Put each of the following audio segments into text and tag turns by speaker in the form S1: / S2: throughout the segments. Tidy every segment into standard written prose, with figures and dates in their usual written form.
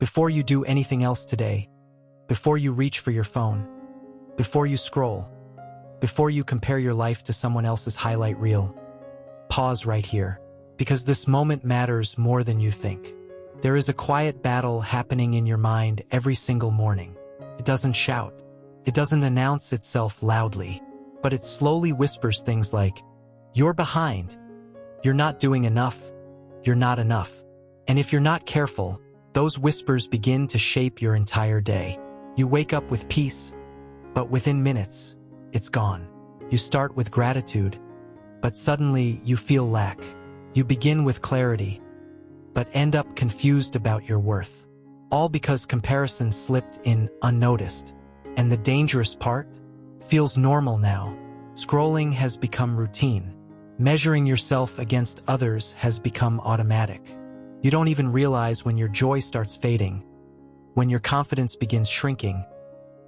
S1: Before you do anything else today, before you reach for your phone, before you scroll, before you compare your life to someone else's highlight reel, pause right here, because this moment matters more than you think. There is a quiet battle happening in your mind every single morning. It doesn't shout. It doesn't announce itself loudly, but it slowly whispers things like, "You're behind. You're not doing enough. You're not enough." And if you're not careful, those whispers begin to shape your entire day. You wake up with peace, but within minutes, it's gone. You start with gratitude, but suddenly you feel lack. You begin with clarity, but end up confused about your worth. All because comparison slipped in unnoticed. And the dangerous part? Feels normal now. Scrolling has become routine. Measuring yourself against others has become automatic. You don't even realize when your joy starts fading, when your confidence begins shrinking,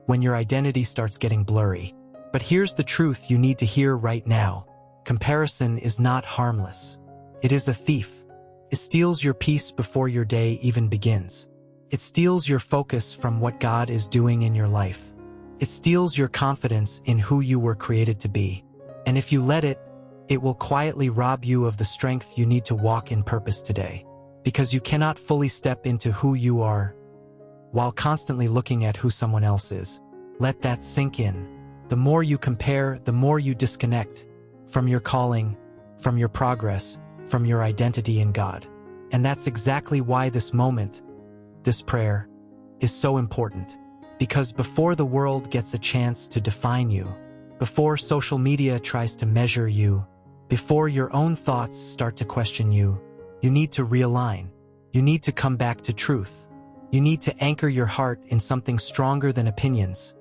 S1: when your identity starts getting blurry. But here's the truth you need to hear right now. Comparison is not harmless. It is a thief. It steals your peace before your day even begins. It steals your focus from what God is doing in your life. It steals your confidence in who you were created to be. And if you let it, it will quietly rob you of the strength you need to walk in purpose today. Because you cannot fully step into who you are while constantly looking at who someone else is. Let that sink in. The more you compare, the more you disconnect from your calling, from your progress, from your identity in God. And that's exactly why this moment, this prayer, is so important. Because before the world gets a chance to define you, before social media tries to measure you, before your own thoughts start to question you, you need to realign. You need to come back to truth. You need to anchor your heart in something stronger than opinions,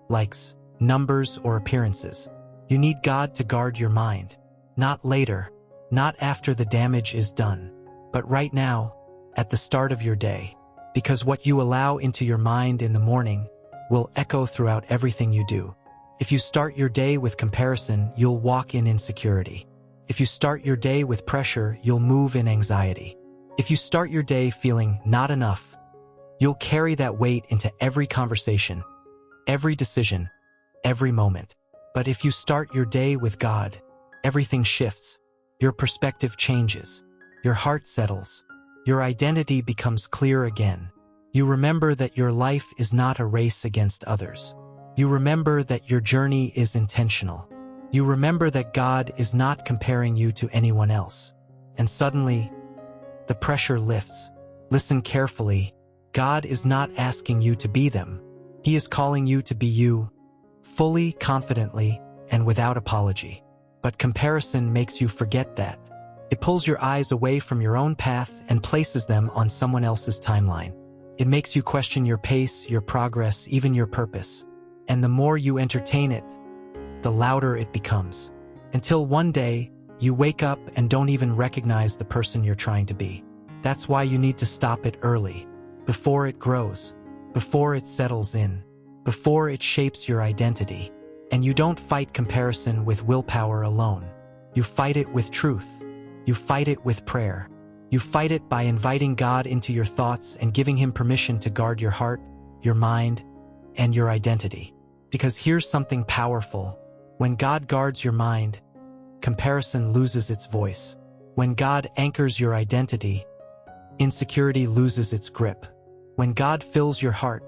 S1: likes, numbers, or appearances. You need God to guard your mind. Not later, not after the damage is done, but right now, at the start of your day. Because what you allow into your mind in the morning will echo throughout everything you do. If you start your day with comparison, you'll walk in insecurity. If you start your day with pressure, you'll move in anxiety. If you start your day feeling not enough, you'll carry that weight into every conversation, every decision, every moment. But if you start your day with God, everything shifts. Your perspective changes. Your heart settles. Your identity becomes clear again. You remember that your life is not a race against others. You remember that your journey is intentional. You remember that God is not comparing you to anyone else. And suddenly, the pressure lifts. Listen carefully. God is not asking you to be them. He is calling you to be you, fully, confidently, and without apology. But comparison makes you forget that. It pulls your eyes away from your own path and places them on someone else's timeline. It makes you question your pace, your progress, even your purpose. And the more you entertain it, the louder it becomes. Until one day, you wake up and don't even recognize the person you're trying to be. That's why you need to stop it early, before it grows, before it settles in, before it shapes your identity. And you don't fight comparison with willpower alone. You fight it with truth. You fight it with prayer. You fight it by inviting God into your thoughts and giving Him permission to guard your heart, your mind, and your identity. Because here's something powerful. When God guards your mind, comparison loses its voice. When God anchors your identity, insecurity loses its grip. When God fills your heart,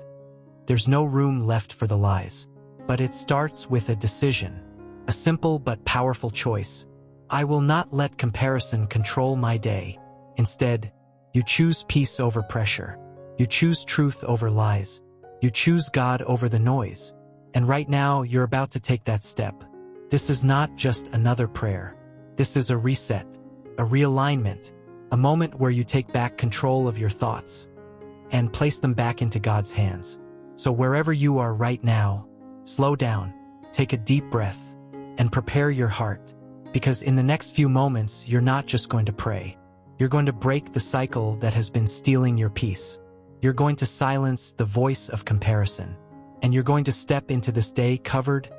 S1: there's no room left for the lies. But it starts with a decision, a simple but powerful choice. I will not let comparison control my day. Instead, you choose peace over pressure. You choose truth over lies. You choose God over the noise. And right now, you're about to take that step. This is not just another prayer. This is a reset, a realignment, a moment where you take back control of your thoughts and place them back into God's hands. So wherever you are right now, slow down, take a deep breath, and prepare your heart. Because in the next few moments, you're not just going to pray. You're going to break the cycle that has been stealing your peace. You're going to silence the voice of comparison. And you're going to step into this day covered,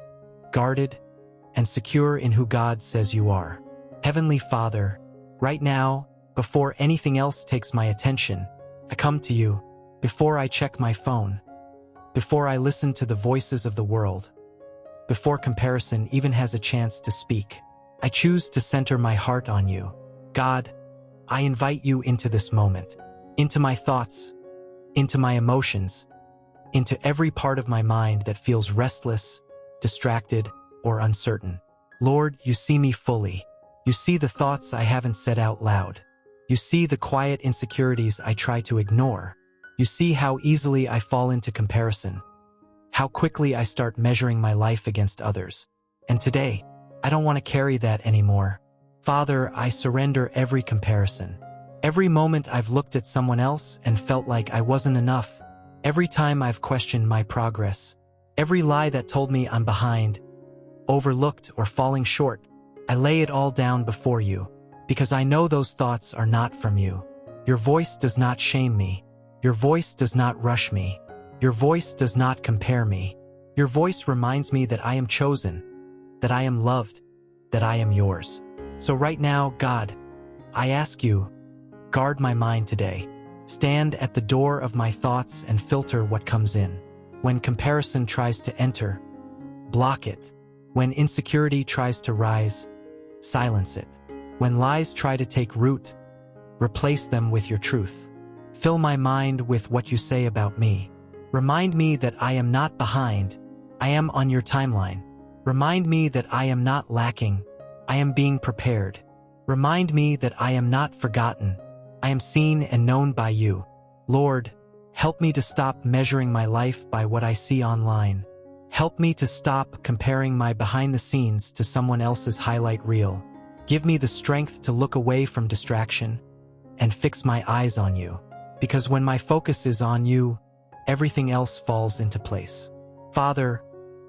S1: guarded, and secure in who God says you are. Heavenly Father, right now, before anything else takes my attention, I come to you before I check my phone, before I listen to the voices of the world, before comparison even has a chance to speak. I choose to center my heart on you. God, I invite you into this moment, into my thoughts, into my emotions, into every part of my mind that feels restless, distracted, or uncertain. Lord, you see me fully. You see the thoughts I haven't said out loud. You see the quiet insecurities I try to ignore. You see how easily I fall into comparison, how quickly I start measuring my life against others. And today, I don't want to carry that anymore. Father, I surrender every comparison. Every moment I've looked at someone else and felt like I wasn't enough. Every time I've questioned my progress. Every lie that told me I'm behind, overlooked, or falling short. I lay it all down before you, because I know those thoughts are not from you. Your voice does not shame me. Your voice does not rush me. Your voice does not compare me. Your voice reminds me that I am chosen, that I am loved, that I am yours. So right now, God, I ask you, guard my mind today. Stand at the door of my thoughts and filter what comes in. When comparison tries to enter, block it. When insecurity tries to rise, silence it. When lies try to take root, replace them with your truth. Fill my mind with what you say about me. Remind me that I am not behind, I am on your timeline. Remind me that I am not lacking, I am being prepared. Remind me that I am not forgotten, I am seen and known by you. Lord, help me to stop measuring my life by what I see online. Help me to stop comparing my behind the scenes to someone else's highlight reel. Give me the strength to look away from distraction and fix my eyes on you. Because when my focus is on you, everything else falls into place. Father,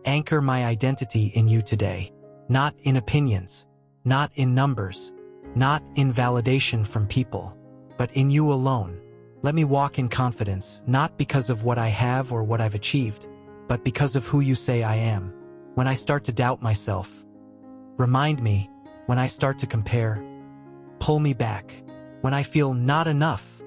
S1: anchor my identity in you today, not in opinions, not in numbers, not in validation from people, but in you alone. Let me walk in confidence, not because of what I have or what I've achieved, but because of who you say I am. When I start to doubt myself, remind me. When I start to compare, pull me back. When I feel not enough,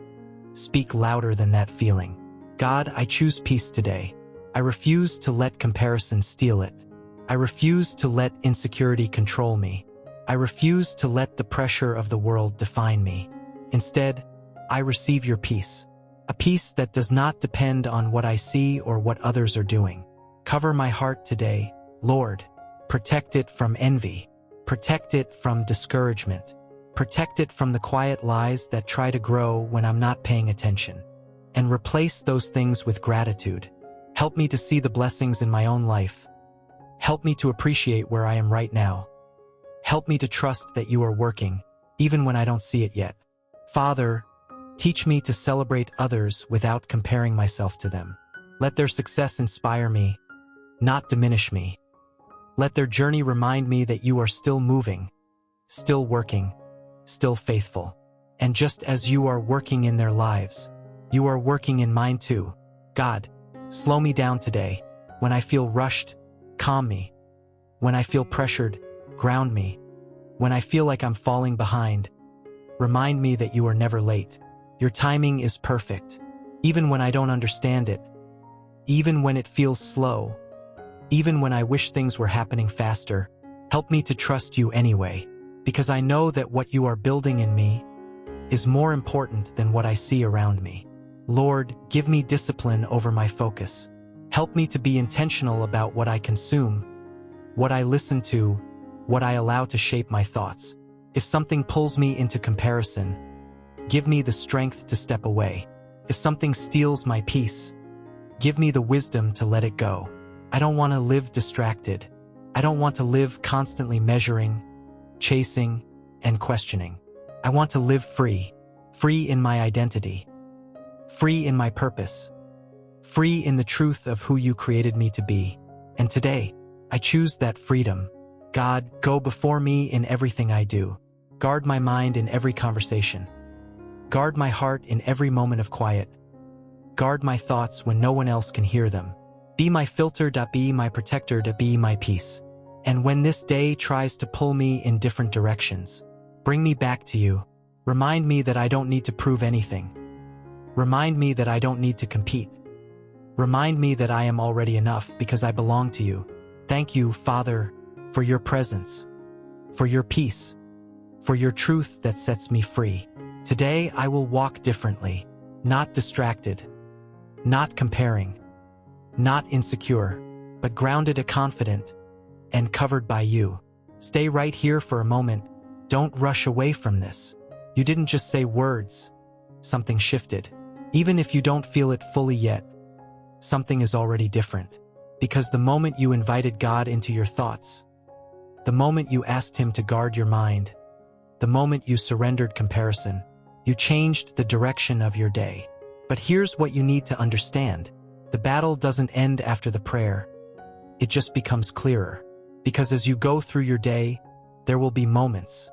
S1: speak louder than that feeling. God, I choose peace today. I refuse to let comparison steal it. I refuse to let insecurity control me. I refuse to let the pressure of the world define me. Instead, I receive your peace. A peace that does not depend on what I see or what others are doing. Cover my heart today, Lord. Protect it from envy. Protect it from discouragement. Protect it from the quiet lies that try to grow when I'm not paying attention. And replace those things with gratitude. Help me to see the blessings in my own life. Help me to appreciate where I am right now. Help me to trust that you are working, even when I don't see it yet. Father, teach me to celebrate others without comparing myself to them. Let their success inspire me, not diminish me. Let their journey remind me that you are still moving, still working, still faithful. And just as you are working in their lives, you are working in mine too. God, slow me down today. When I feel rushed, calm me. When I feel pressured, ground me. When I feel like I'm falling behind, remind me that you are never late. Your timing is perfect, even when I don't understand it, even when it feels slow, even when I wish things were happening faster. Help me to trust you anyway, because I know that what you are building in me is more important than what I see around me. Lord, give me discipline over my focus. Help me to be intentional about what I consume, what I listen to, what I allow to shape my thoughts. If something pulls me into comparison, give me the strength to step away. If something steals my peace, give me the wisdom to let it go. I don't want to live distracted. I don't want to live constantly measuring, chasing, and questioning. I want to live free, free in my identity, free in my purpose, free in the truth of who you created me to be. And today, I choose that freedom. God, go before me in everything I do. Guard my mind in every conversation. Guard my heart in every moment of quiet. Guard my thoughts when no one else can hear them. Be my filter, be my protector, be my peace. And when this day tries to pull me in different directions, bring me back to you. Remind me that I don't need to prove anything. Remind me that I don't need to compete. Remind me that I am already enough because I belong to you. Thank you, Father, for your presence, for your peace, for your truth that sets me free. Today I will walk differently, not distracted, not comparing, not insecure, but grounded and confident and covered by you. Stay right here for a moment. Don't rush away from this. You didn't just say words. Something shifted. Even if you don't feel it fully yet, something is already different. Because the moment you invited God into your thoughts, the moment you asked Him to guard your mind, the moment you surrendered comparison, you changed the direction of your day. But here's what you need to understand. The battle doesn't end after the prayer. It just becomes clearer. Because as you go through your day, there will be moments,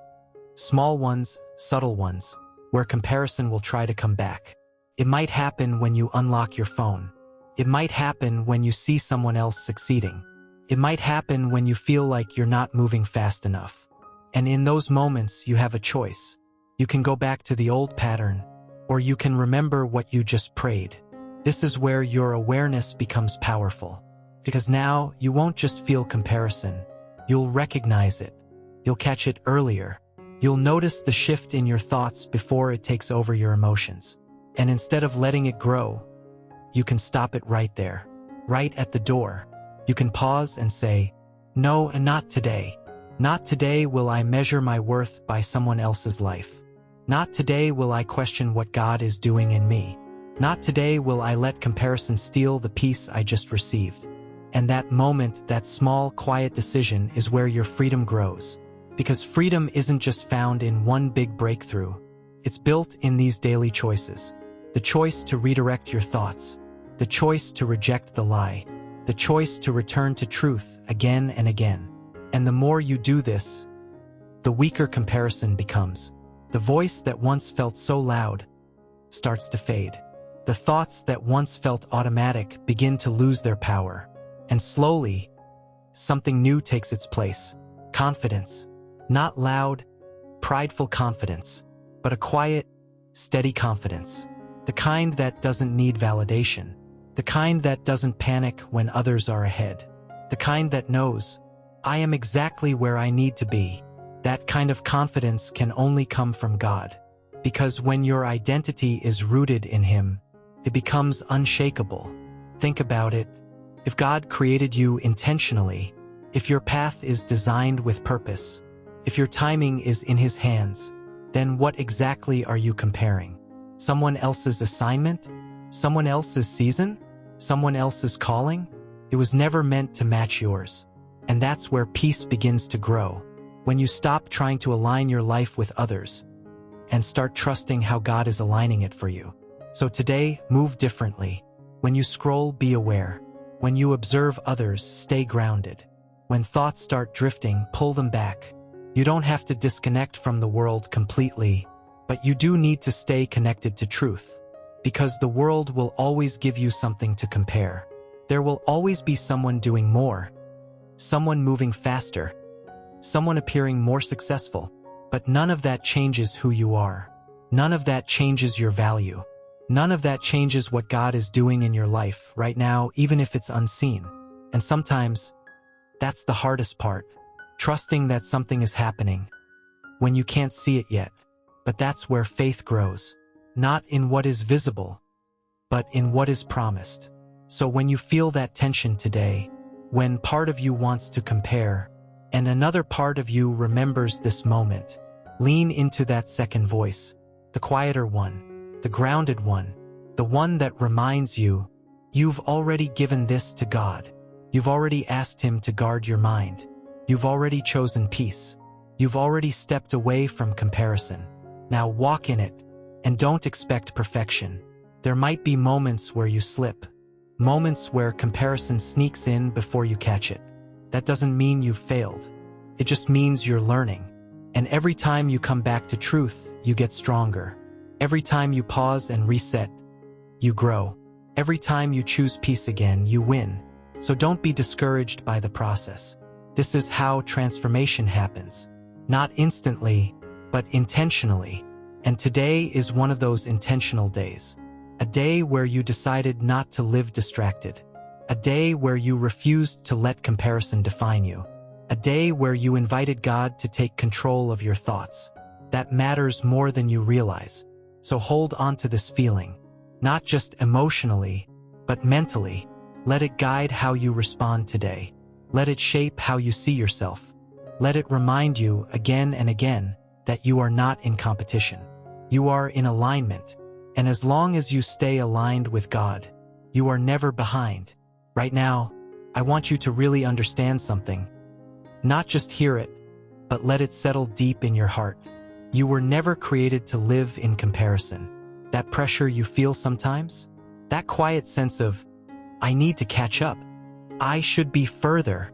S1: small ones, subtle ones, where comparison will try to come back. It might happen when you unlock your phone. It might happen when you see someone else succeeding. It might happen when you feel like you're not moving fast enough. And in those moments, you have a choice. You can go back to the old pattern, or you can remember what you just prayed. This is where your awareness becomes powerful. Because now, you won't just feel comparison. You'll recognize it. You'll catch it earlier. You'll notice the shift in your thoughts before it takes over your emotions. And instead of letting it grow, you can stop it right there, right at the door. You can pause and say, no, and not today. Not today will I measure my worth by someone else's life. Not today will I question what God is doing in me. Not today will I let comparison steal the peace I just received. And that moment, that small, quiet decision is where your freedom grows. Because freedom isn't just found in one big breakthrough. It's built in these daily choices. The choice to redirect your thoughts. The choice to reject the lie. The choice to return to truth again and again. And the more you do this, the weaker comparison becomes. The voice that once felt so loud starts to fade. The thoughts that once felt automatic begin to lose their power. And slowly, something new takes its place. Confidence. Not loud, prideful confidence, but a quiet, steady confidence. The kind that doesn't need validation. The kind that doesn't panic when others are ahead. The kind that knows, I am exactly where I need to be. That kind of confidence can only come from God. Because when your identity is rooted in Him, it becomes unshakable. Think about it. If God created you intentionally, if your path is designed with purpose, if your timing is in His hands, then what exactly are you comparing? Someone else's assignment? Someone else's season? Someone else's calling? It was never meant to match yours. And that's where peace begins to grow. When you stop trying to align your life with others and start trusting how God is aligning it for you. So today, move differently. When you scroll, be aware. When you observe others, stay grounded. When thoughts start drifting, pull them back. You don't have to disconnect from the world completely, but you do need to stay connected to truth. Because the world will always give you something to compare. There will always be someone doing more, someone moving faster, someone appearing more successful. But none of that changes who you are. None of that changes your value. None of that changes what God is doing in your life right now, even if it's unseen. And sometimes, that's the hardest part. Trusting that something is happening when you can't see it yet. But that's where faith grows. Not in what is visible, but in what is promised. So when you feel that tension today, when part of you wants to compare, and another part of you remembers this moment, lean into that second voice, the quieter one, the grounded one, the one that reminds you, you've already given this to God. You've already asked Him to guard your mind. You've already chosen peace. You've already stepped away from comparison. Now walk in it, and don't expect perfection. There might be moments where you slip, moments where comparison sneaks in before you catch it. That doesn't mean you've failed. It just means you're learning. And every time you come back to truth, you get stronger. Every time you pause and reset, you grow. Every time you choose peace again, you win. So don't be discouraged by the process. This is how transformation happens. Not instantly, but intentionally. And today is one of those intentional days. A day where you decided not to live distracted. A day where you refused to let comparison define you. A day where you invited God to take control of your thoughts. That matters more than you realize. So hold on to this feeling, not just emotionally, but mentally. Let it guide how you respond today. Let it shape how you see yourself. Let it remind you again and again that you are not in competition. You are in alignment. And as long as you stay aligned with God, you are never behind. Right now, I want you to really understand something. Not just hear it, but let it settle deep in your heart. You were never created to live in comparison. That pressure you feel sometimes, that quiet sense of, I need to catch up. I should be further.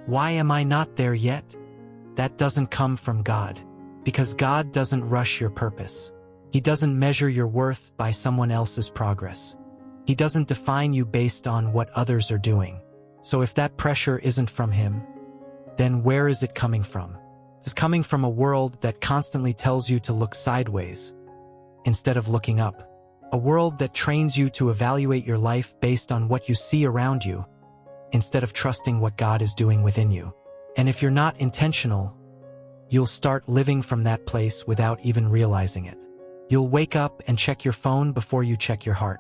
S1: Why am I not there yet? That doesn't come from God, because God doesn't rush your purpose. He doesn't measure your worth by someone else's progress. He doesn't define you based on what others are doing. So if that pressure isn't from Him, then where is it coming from? It's coming from a world that constantly tells you to look sideways instead of looking up. A world that trains you to evaluate your life based on what you see around you instead of trusting what God is doing within you. And if you're not intentional, you'll start living from that place without even realizing it. You'll wake up and check your phone before you check your heart.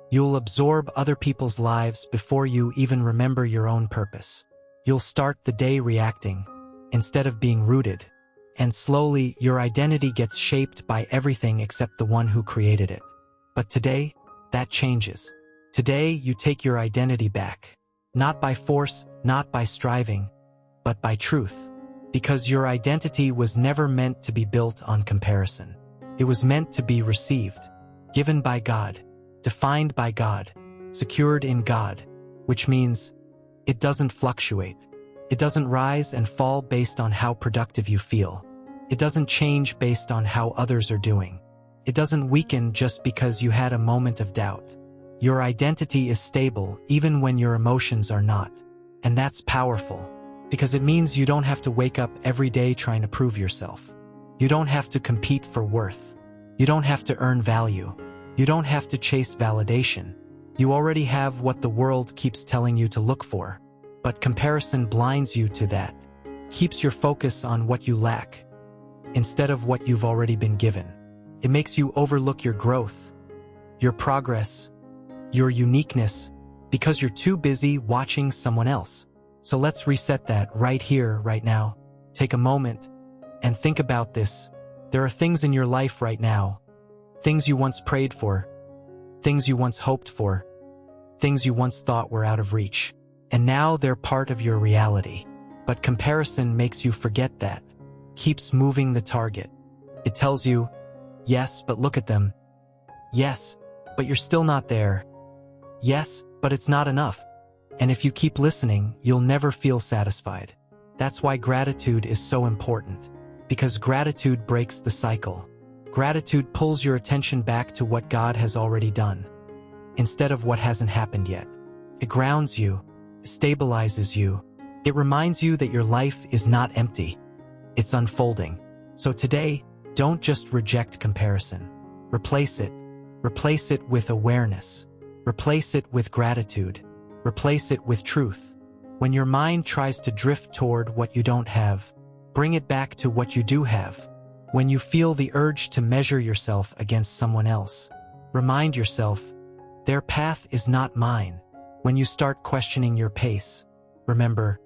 S1: You'll absorb other people's lives before you even remember your own purpose. You'll start the day reacting instead of being rooted. And slowly, your identity gets shaped by everything except the one who created it. But today, that changes. Today, you take your identity back. Not by force, not by striving, but by truth. Because your identity was never meant to be built on comparison. It was meant to be received, given by God, defined by God, secured in God, which means it doesn't fluctuate. It doesn't rise and fall based on how productive you feel. It doesn't change based on how others are doing. It doesn't weaken just because you had a moment of doubt. Your identity is stable even when your emotions are not. And that's powerful, because it means you don't have to wake up every day trying to prove yourself. You don't have to compete for worth. You don't have to earn value. You don't have to chase validation. You already have what the world keeps telling you to look for. But comparison blinds you to that, keeps your focus on what you lack, instead of what you've already been given. It makes you overlook your growth, your progress, your uniqueness, because you're too busy watching someone else. So let's reset that right here, right now. Take a moment and think about this. There are things in your life right now, things you once prayed for, things you once hoped for, things you once thought were out of reach. And now they're part of your reality. But comparison makes you forget that, keeps moving the target. It tells you, yes, but look at them. Yes, but you're still not there. Yes, but it's not enough. And if you keep listening, you'll never feel satisfied. That's why gratitude is so important, because gratitude breaks the cycle. Gratitude pulls your attention back to what God has already done, instead of what hasn't happened yet. It grounds you, stabilizes you. It reminds you that your life is not empty. It's unfolding. So today, don't just reject comparison. Replace it. Replace it with awareness. Replace it with gratitude. Replace it with truth. When your mind tries to drift toward what you don't have, bring it back to what you do have. When you feel the urge to measure yourself against someone else, remind yourself, their path is not mine. When you start questioning your pace, remember,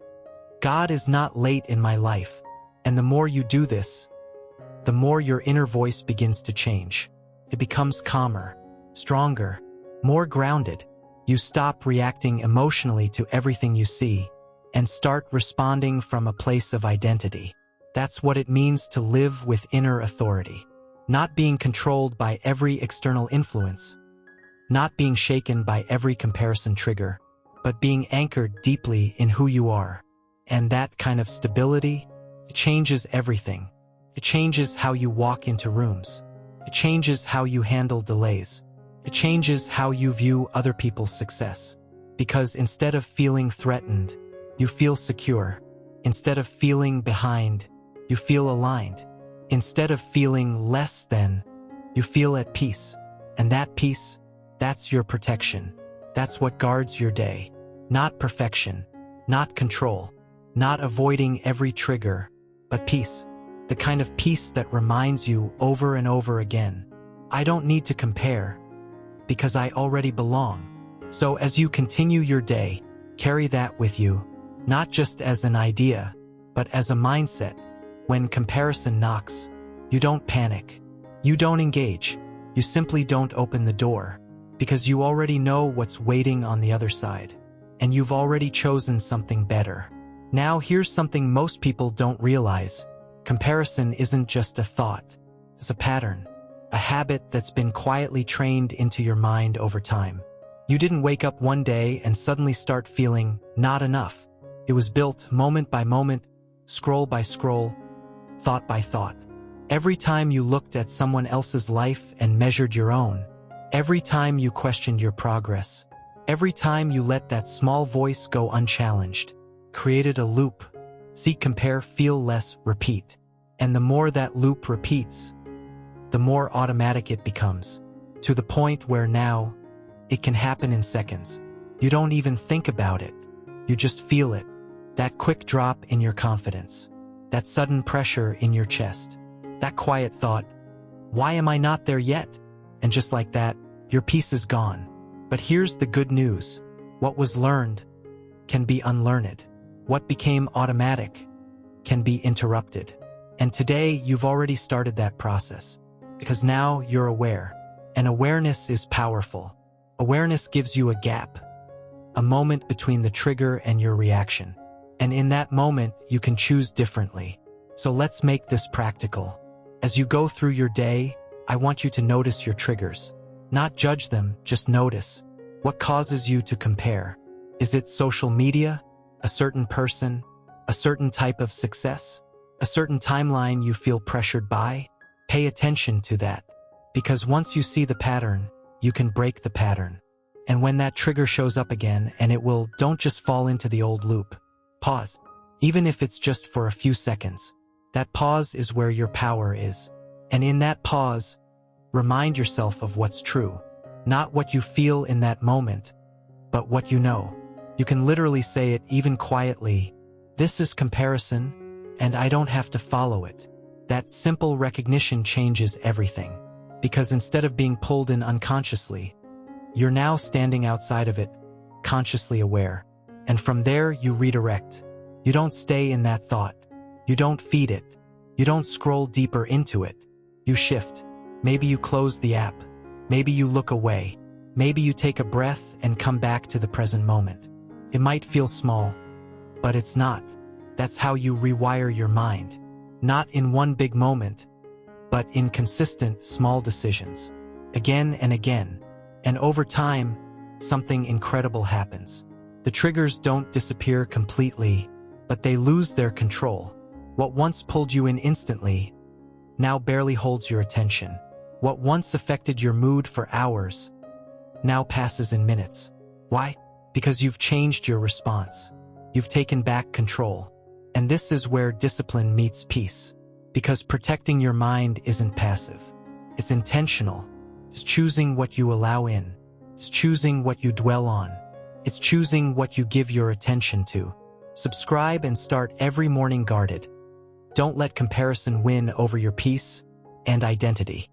S1: God is not late in my life. And the more you do this, the more your inner voice begins to change. It becomes calmer, stronger, more grounded. You stop reacting emotionally to everything you see and start responding from a place of identity. That's what it means to live with inner authority. Not being controlled by every external influence, not being shaken by every comparison trigger, but being anchored deeply in who you are. And that kind of stability, it changes everything. It changes how you walk into rooms. It changes how you handle delays. It changes how you view other people's success. Because instead of feeling threatened, you feel secure. Instead of feeling behind, you feel aligned. Instead of feeling less than, you feel at peace. And that peace, That's your protection. That's what guards your day. Not perfection, not control, not avoiding every trigger, but peace. The kind of peace that reminds you over and over again, I don't need to compare, because I already belong. So as you continue your day, carry that with you, not just as an idea, but as a mindset. When comparison knocks, you don't panic. You don't engage. You simply don't open the door, because you already know what's waiting on the other side, and you've already chosen something better. Now here's something most people don't realize. Comparison isn't just a thought. It's a pattern, a habit that's been quietly trained into your mind over time. You didn't wake up one day and suddenly start feeling not enough. It was built moment by moment, scroll by scroll, thought by thought. Every time you looked at someone else's life and measured your own, every time you questioned your progress, every time you let that small voice go unchallenged, created a loop. See, compare, feel less, repeat. And the more that loop repeats, the more automatic it becomes, to the point where now it can happen in seconds. You don't even think about it. You just feel it. That quick drop in your confidence, that sudden pressure in your chest, that quiet thought, why am I not there yet? And just like that, your peace is gone. But here's the good news. What was learned can be unlearned. What became automatic can be interrupted. And today, you've already started that process, because now you're aware. And awareness is powerful. Awareness gives you a gap, a moment between the trigger and your reaction. And in that moment, you can choose differently. So let's make this practical. As you go through your day, I want you to notice your triggers. Not judge them, just notice. What causes you to compare? Is it social media? A certain person? A certain type of success? A certain timeline you feel pressured by? Pay attention to that. Because once you see the pattern, you can break the pattern. And when that trigger shows up again, and it will, don't just fall into the old loop. Pause. Even if it's just for a few seconds. That pause is where your power is. And in that pause, remind yourself of what's true. Not what you feel in that moment, but what you know. You can literally say it even quietly. This is comparison, and I don't have to follow it. That simple recognition changes everything. Because instead of being pulled in unconsciously, you're now standing outside of it, consciously aware. And from there, you redirect. You don't stay in that thought. You don't feed it. You don't scroll deeper into it. You shift. Maybe you close the app. Maybe you look away. Maybe you take a breath and come back to the present moment. It might feel small, but it's not. That's how you rewire your mind. Not in one big moment, but in consistent small decisions. Again and again. And over time, something incredible happens. The triggers don't disappear completely, but they lose their control. What once pulled you in instantly now barely holds your attention. What once affected your mood for hours now passes in minutes. Why? Because you've changed your response. You've taken back control. And this is where discipline meets peace. Because protecting your mind isn't passive. It's intentional. It's choosing what you allow in. It's choosing what you dwell on. It's choosing what you give your attention to. Subscribe and start every morning guarded. Don't let comparison win over your peace and identity.